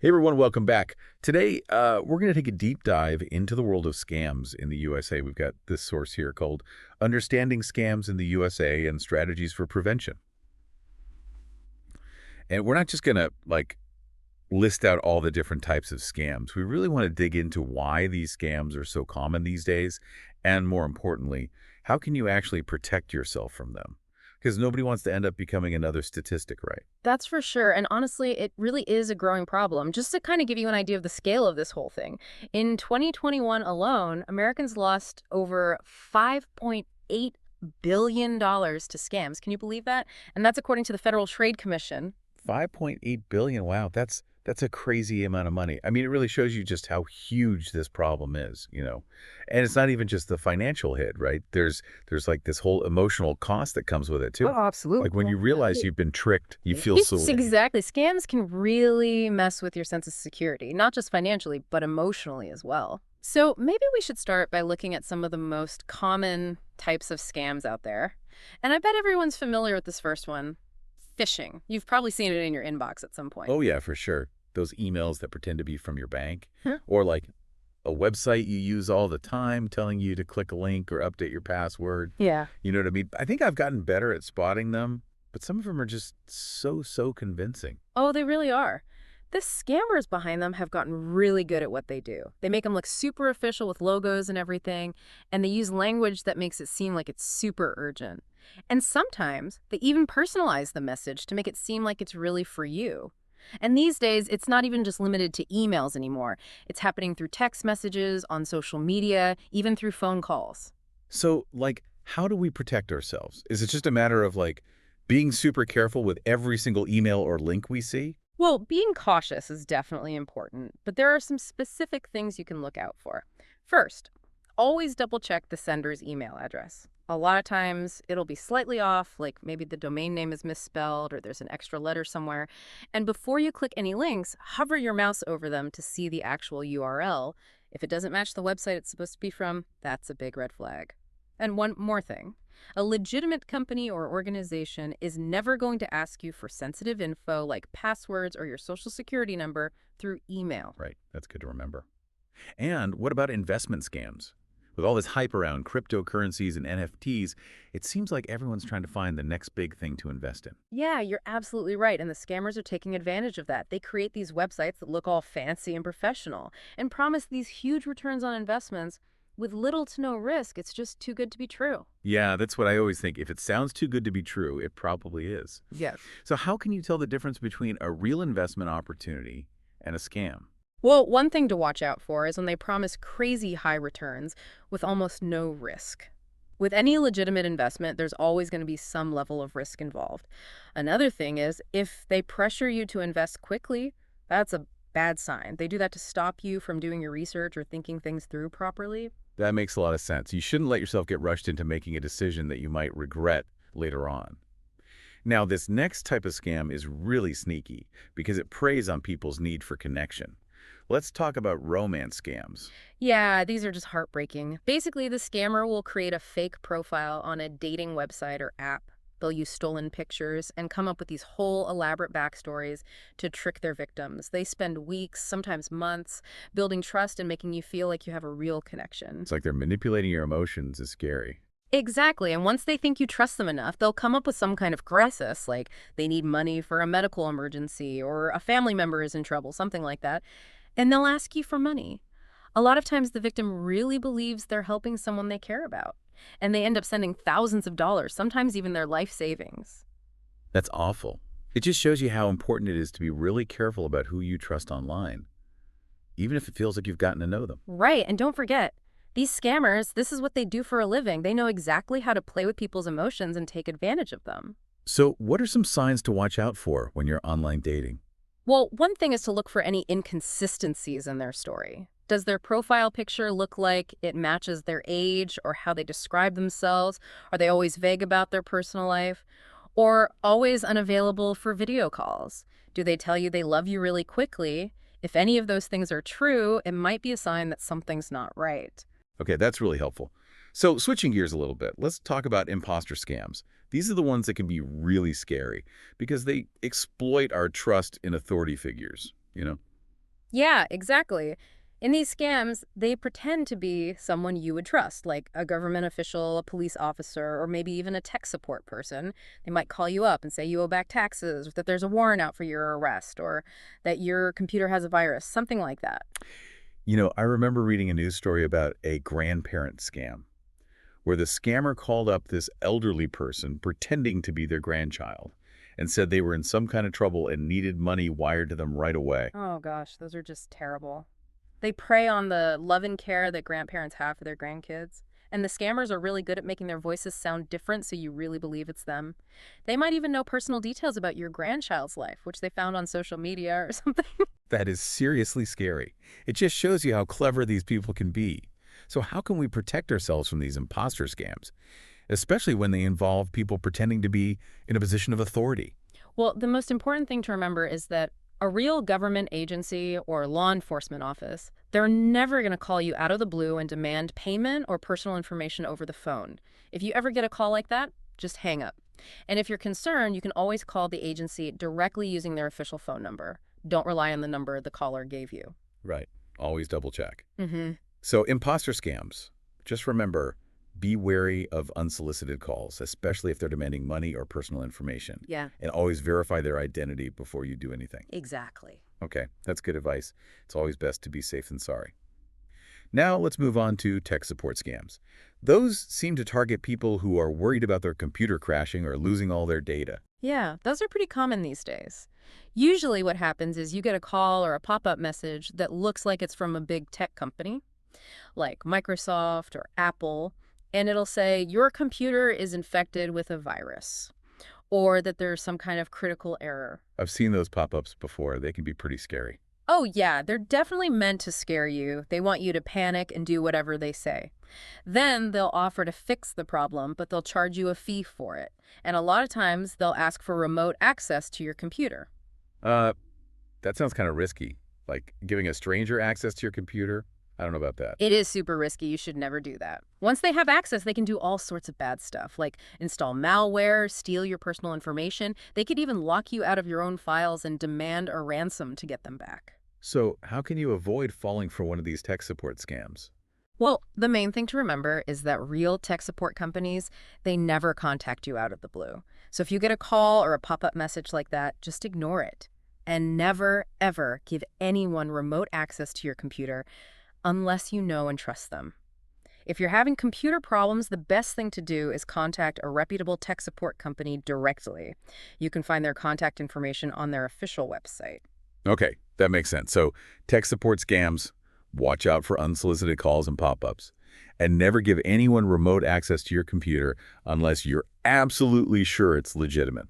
Hey everyone, welcome back. Today, we're going to take a deep dive into the world of scams in the USA. We've got this source here called Understanding Scams in the USA and Strategies for Prevention. And we're not just going to list out all the different types of scams. We really want to dig into why these scams are so common these days, and more importantly, how can you actually protect yourself from them? Because nobody wants to end up becoming another statistic, right? That's for sure. And honestly, it really is a growing problem. Just to kind of give you an idea of the scale of this whole thing, in 2021 alone, Americans lost over $5.8 billion to scams. Can you believe that? And that's according to the Federal Trade Commission. 5.8 billion. Wow, that's a crazy amount of money. I mean, it really shows you just how huge this problem is. And it's not even just the financial hit, right? There's like this whole emotional cost that comes with it Oh, too. Like when absolutely. you realize you've been tricked, you feel It's so exactly. Scams can really mess with your sense of security, not just financially, but emotionally as well. So maybe we should start by looking at some of the most common types of scams out there. And I bet everyone's familiar with this first one, phishing. You've probably seen it in your inbox at some point. oh yeah, for sure. Those emails that pretend to be from your bank Huh? or like a website you use all the time telling you to click a link or update your password. Yeah. You know what I mean? I think I've gotten better at spotting them, but some of them are just so convincing. Oh, they really are. The scammers behind them have gotten really good at what they do. They make them look super official with logos and everything, and they use language that makes it seem like it's super urgent. And sometimes they even personalize the message to make it seem like it's really for you. And these days, it's not even just limited to emails anymore. It's happening through text messages, on social media, even through phone calls. So, how do we protect ourselves? Is it just a matter of, being super careful with every single email or link we see? Well, being cautious is definitely important, but there are some specific things you can look out for. First, always double check the sender's email address. A lot of times it'll be slightly off, like maybe the domain name is misspelled or there's an extra letter somewhere. And before you click any links, hover your mouse over them to see the actual URL. If it doesn't match the website it's supposed to be from, that's a big red flag. And one more thing. A legitimate company or organization is never going to ask you for sensitive info like passwords or your social security number through email. Right, that's good to remember. And what about investment scams? With all this hype around cryptocurrencies and NFTs, it seems like everyone's trying to find the next big thing to invest in. Yeah, you're absolutely right. And the scammers are taking advantage of that. They create these websites that look all fancy and professional and promise these huge returns on investments with little to no risk. It's just too good to be true. Yeah, that's what I always think. If it sounds too good to be true, it probably is. Yes. So how can you tell the difference between a real investment opportunity and a scam? Well, one thing to watch out for is when they promise crazy high returns with almost no risk. With any legitimate investment, there's always going to be some level of risk involved. Another thing is if they pressure you to invest quickly, that's a bad sign. They do that to stop you from doing your research or thinking things through properly. That makes a lot of sense. You shouldn't let yourself get rushed into making a decision that you might regret later on. Now, this next type of scam is really sneaky because it preys on people's need for connection. Let's talk about romance scams. Yeah, these are just heartbreaking. Basically, the scammer will create a fake profile on a dating website or app. They'll use stolen pictures and come up with these whole elaborate backstories to trick their victims. They spend weeks, sometimes months, building trust and making you feel like you have a real connection. It's like they're manipulating your emotions is scary. Exactly. And once they think you trust them enough, they'll come up with some kind of crisis, like they need money for a medical emergency or a family member is in trouble, something like that. And they'll ask you for money. A lot of times the victim really believes they're helping someone they care about, and they end up sending thousands of dollars, sometimes even their life savings. That's awful. It just shows you how important it is to be really careful about who you trust online, even if it feels like you've gotten to know them. Right, and don't forget, these scammers, this is what they do for a living. They know exactly how to play with people's emotions and take advantage of them. So what are some signs to watch out for when you're online dating? Well, one thing is to look for any inconsistencies in their story. Does their profile picture look like it matches their age or how they describe themselves? Are they always vague about their personal life? Or always unavailable for video calls? Do they tell you they love you really quickly? If any of those things are true, it might be a sign that something's not right. Okay, that's really helpful. So switching gears a little bit, let's talk about imposter scams. These are the ones that can be really scary because they exploit our trust in authority figures. Yeah, exactly. In these scams, they pretend to be someone you would trust, like a government official, a police officer, or maybe even a tech support person. They might call you up and say you owe back taxes, or that there's a warrant out for your arrest, or that your computer has a virus, something like that. I remember reading a news story about a grandparent scam where the scammer called up this elderly person pretending to be their grandchild and said they were in some kind of trouble and needed money wired to them right away. Oh gosh, those are just terrible. They prey on the love and care that grandparents have for their grandkids. And the scammers are really good at making their voices sound different so you really believe it's them. They might even know personal details about your grandchild's life, which they found on social media or something. That is seriously scary. It just shows you how clever these people can be. So how can we protect ourselves from these imposter scams, especially when they involve people pretending to be in a position of authority? Well, the most important thing to remember is that a real government agency or law enforcement office, they're never going to call you out of the blue and demand payment or personal information over the phone. If you ever get a call like that, just hang up. And if you're concerned, you can always call the agency directly using their official phone number. Don't rely on the number the caller gave you. Right. Always double check. Mm-hmm. So imposter scams, just remember, be wary of unsolicited calls, especially if they're demanding money or personal information. Yeah, And always verify their identity before you do anything. exactly. Okay, that's good advice. It's always best to be safe than sorry. Now let's move on to tech support scams. Those seem to target people who are worried about their computer crashing or losing all their data. Yeah, those are pretty common these days. Usually what happens is you get a call or a pop-up message that looks like it's from a big tech company, like Microsoft or Apple, and it'll say your computer is infected with a virus or that there's some kind of critical error. I've seen those pop-ups before. They can be pretty scary. Oh, yeah, they're definitely meant to scare you. They want you to panic and do whatever they say. Then they'll offer to fix the problem, but they'll charge you a fee for it. And a lot of times they'll ask for remote access to your computer. Uh, that sounds kind of risky. Like giving a stranger access to your computer? I don't know about that. It is super risky. You should never do that. Once they have access, they can do all sorts of bad stuff, like install malware, steal your personal information. They could even lock you out of your own files and demand a ransom to get them back. So how can you avoid falling for one of these tech support scams? Well, the main thing to remember is that real tech support companies, they never contact you out of the blue. So if you get a call or a pop-up message like that, just ignore it. And never, ever give anyone remote access to your computer unless you know and trust them. If you're having computer problems, the best thing to do is contact a reputable tech support company directly. You can find their contact information on their official website. Okay, that makes sense. So tech support scams, watch out for unsolicited calls and pop-ups, and never give anyone remote access to your computer unless you're absolutely sure it's legitimate.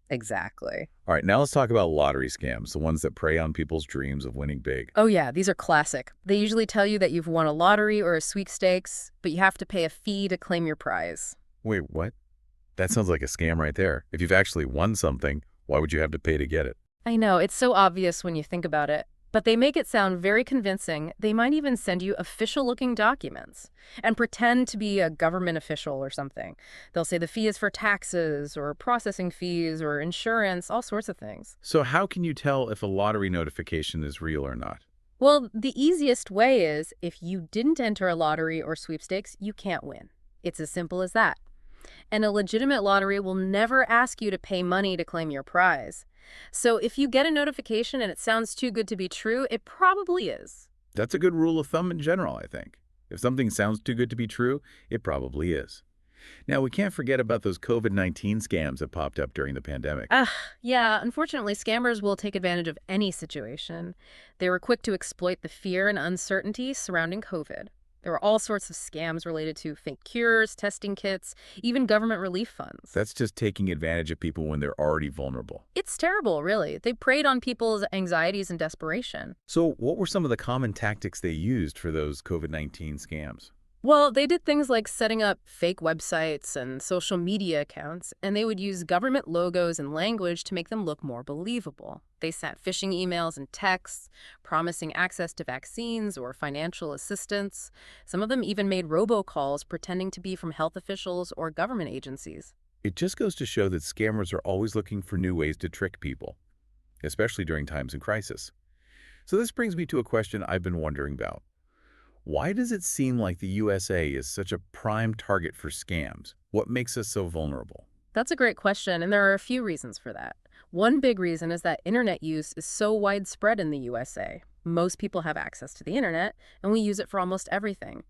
Exactly. All right, now let's talk about lottery scams, the ones that prey on people's dreams of winning big. Oh yeah, these are classic. They usually tell you that you've won a lottery or a sweepstakes, but you have to pay a fee to claim your prize. Wait, what? That sounds like a scam right there. If you've actually won something, why would you have to pay to get it? I know, it's so obvious when you think about it, but they make it sound very convincing. They might even send you official-looking documents and pretend to be a government official or something. They'll say the fee is for taxes or processing fees or insurance, all sorts of things. So how can you tell if a lottery notification is real or not? Well, the easiest way is if you didn't enter a lottery or sweepstakes, you can't win. It's as simple as that. And a legitimate lottery will never ask you to pay money to claim your prize. So if you get a notification and it sounds too good to be true, it probably is. That's a good rule of thumb in general, I think. If something sounds too good to be true, it probably is. Now, we can't forget about those COVID-19 scams that popped up during the pandemic. Ah, yeah, unfortunately, scammers will take advantage of any situation. They were quick to exploit the fear and uncertainty surrounding COVID. There were all sorts of scams related to fake cures, testing kits, even government relief funds. That's just taking advantage of people when they're already vulnerable. It's terrible, really. They preyed on people's anxieties and desperation. So what were some of the common tactics they used for those COVID-19 scams? Well, they did things like setting up fake websites and social media accounts, and they would use government logos and language to make them look more believable. They sent phishing emails and texts, promising access to vaccines or financial assistance. Some of them even made robocalls pretending to be from health officials or government agencies. It just goes to show that scammers are always looking for new ways to trick people, especially during times of crisis. So this brings me to a question I've been wondering about. Why does it seem like the USA is such a prime target for scams? What makes us so vulnerable? That's a great question, and there are a few reasons for that. One big reason is that internet use is so widespread in the USA. Most people have access to the internet, and we use it for almost everything.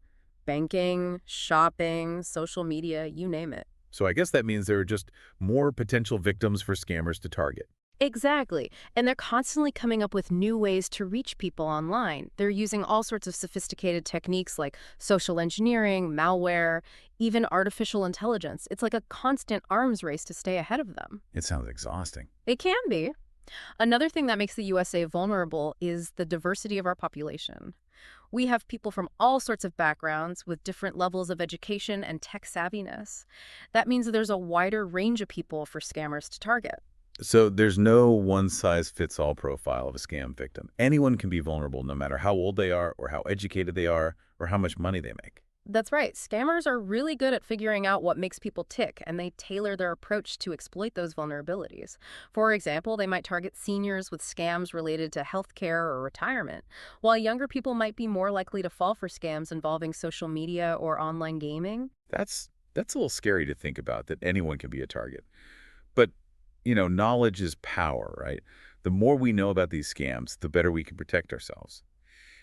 Banking, shopping, social media, you name it. So I guess that means there are just more potential victims for scammers to target. Exactly. And they're constantly coming up with new ways to reach people online. They're using all sorts of sophisticated techniques like social engineering, malware, even artificial intelligence. It's like a constant arms race to stay ahead of them. It sounds exhausting. It can be. Another thing that makes the USA vulnerable is the diversity of our population. We have people from all sorts of backgrounds with different levels of education and tech savviness. That means there's a wider range of people for scammers to target. So there's no one-size-fits-all profile of a scam victim. Anyone can be vulnerable no matter how old they are or how educated they are or how much money they make. That's right. Scammers are really good at figuring out what makes people tick, and they tailor their approach to exploit those vulnerabilities. For example, they might target seniors with scams related to healthcare or retirement, while younger people might be more likely to fall for scams involving social media or online gaming. That's a little scary to think about, that anyone can be a target. But, knowledge is power, right? The more we know about these scams, the better we can protect ourselves.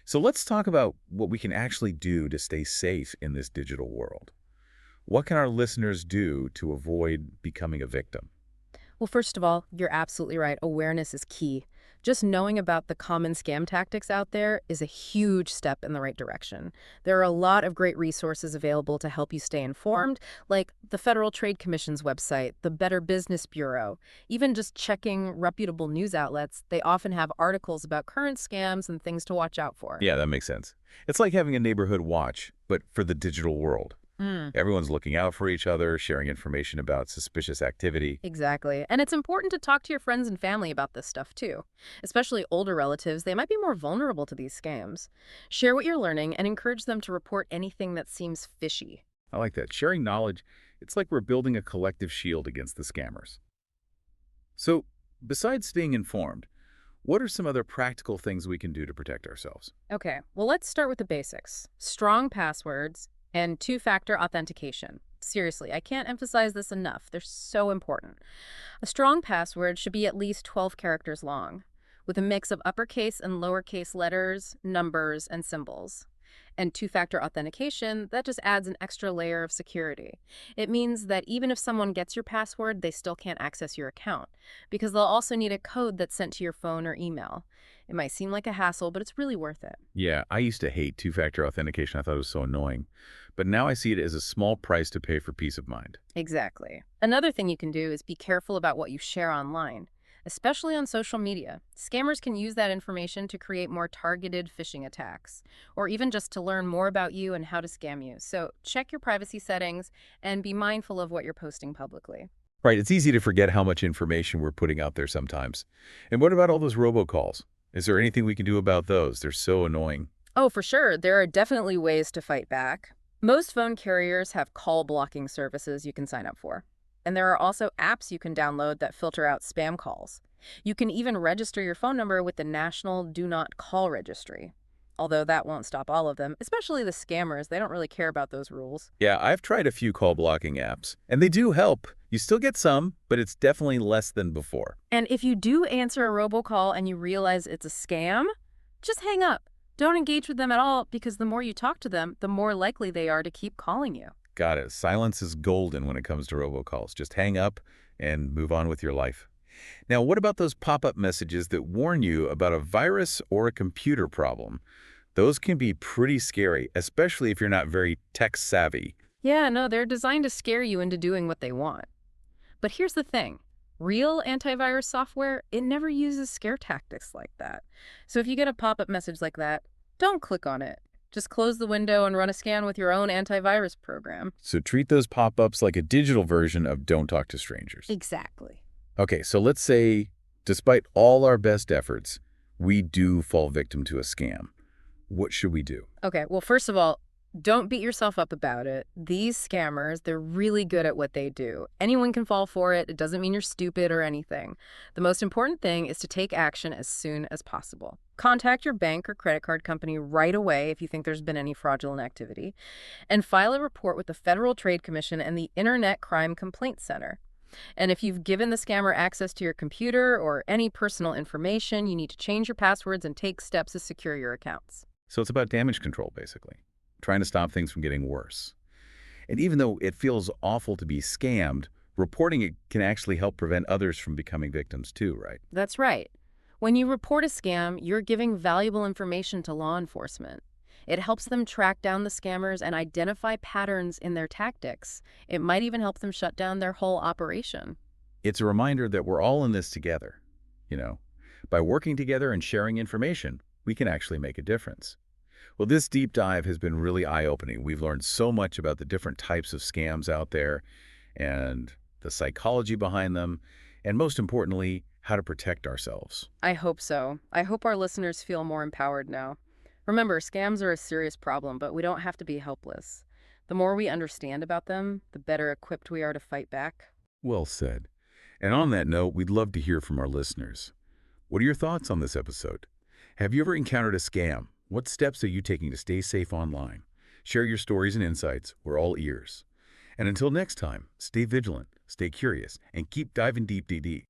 So let's talk about what we can actually do to stay safe in this digital world. What can our listeners do to avoid becoming a victim? Well, first of all, you're absolutely right. Awareness is key. Just knowing about the common scam tactics out there is a huge step in the right direction. There are a lot of great resources available to help you stay informed, like the Federal Trade Commission's website, the Better Business Bureau. Even just checking reputable news outlets, they often have articles about current scams and things to watch out for. Yeah, that makes sense. It's like having a neighborhood watch, but for the digital world. Mm. Everyone's looking out for each other, sharing information about suspicious activity. Exactly. And it's important to talk to your friends and family about this stuff too. Especially older relatives, they might be more vulnerable to these scams. Share what you're learning and encourage them to report anything that seems fishy. I like that. Sharing knowledge, it's like we're building a collective shield against the scammers. So, besides staying informed, what are some other practical things we can do to protect ourselves? Okay, well, let's start with the basics. Strong passwords and two-factor authentication. Seriously, I can't emphasize this enough. They're so important. A strong password should be at least 12 characters long, with a mix of uppercase and lowercase letters, numbers, and symbols. And two-factor authentication, that just adds an extra layer of security. It means that even if someone gets your password, they still can't access your account, because they'll also need a code that's sent to your phone or email. It might seem like a hassle, but it's really worth it. Yeah, I used to hate two-factor authentication. I thought it was so annoying. But now I see it as a small price to pay for peace of mind. Exactly. Another thing you can do is be careful about what you share online, especially on social media. Scammers can use that information to create more targeted phishing attacks, or even just to learn more about you and how to scam you. So check your privacy settings and be mindful of what you're posting publicly. Right, it's easy to forget how much information we're putting out there sometimes. And what about all those robocalls? Is there anything we can do about those? They're so annoying. Oh, for sure. There are definitely ways to fight back. Most phone carriers have call blocking services you can sign up for. And there are also apps you can download that filter out spam calls. You can even register your phone number with the National Do Not Call Registry. Although that won't stop all of them, especially the scammers. They don't really care about those rules. Yeah, I've tried a few call blocking apps, and they do help. You still get some, but it's definitely less than before. And if you do answer a robocall and you realize it's a scam, just hang up. Don't engage with them at all, because the more you talk to them, the more likely they are to keep calling you. Got it. Silence is golden when it comes to robocalls. Just hang up and move on with your life. Now, what about those pop-up messages that warn you about a virus or a computer problem? Those can be pretty scary, especially if you're not very tech savvy. Yeah, no, they're designed to scare you into doing what they want. But here's the thing. Real antivirus software, it never uses scare tactics like that. So if you get a pop-up message like that, don't click on it. Just close the window and run a scan with your own antivirus program. So treat those pop-ups like a digital version of Don't Talk to Strangers. Exactly. Okay, so let's say, despite all our best efforts, we do fall victim to a scam. What should we do? Okay, well, first of all, don't beat yourself up about it. These scammers, they're really good at what they do. Anyone can fall for it. It doesn't mean you're stupid or anything. The most important thing is to take action as soon as possible. Contact your bank or credit card company right away if you think there's been any fraudulent activity, and file a report with the Federal Trade Commission and the Internet Crime Complaint Center. And if you've given the scammer access to your computer or any personal information, you need to change your passwords and take steps to secure your accounts. So it's about damage control, basically, trying to stop things from getting worse. And even though it feels awful to be scammed, reporting it can actually help prevent others from becoming victims too, right? That's right. When you report a scam, you're giving valuable information to law enforcement. It helps them track down the scammers and identify patterns in their tactics. It might even help them shut down their whole operation. It's a reminder that we're all in this together. You know, by working together and sharing information, we can actually make a difference. Well, this deep dive has been really eye-opening. We've learned so much about the different types of scams out there and the psychology behind them, and most importantly, how to protect ourselves. I hope so. I hope our listeners feel more empowered now. Remember, scams are a serious problem, but we don't have to be helpless. The more we understand about them, the better equipped we are to fight back. Well said. And on that note, we'd love to hear from our listeners. What are your thoughts on this episode? Have you ever encountered a scam? What steps are you taking to stay safe online? Share your stories and insights. We're all ears. And until next time, stay vigilant, stay curious, and keep diving deep, deep, deep.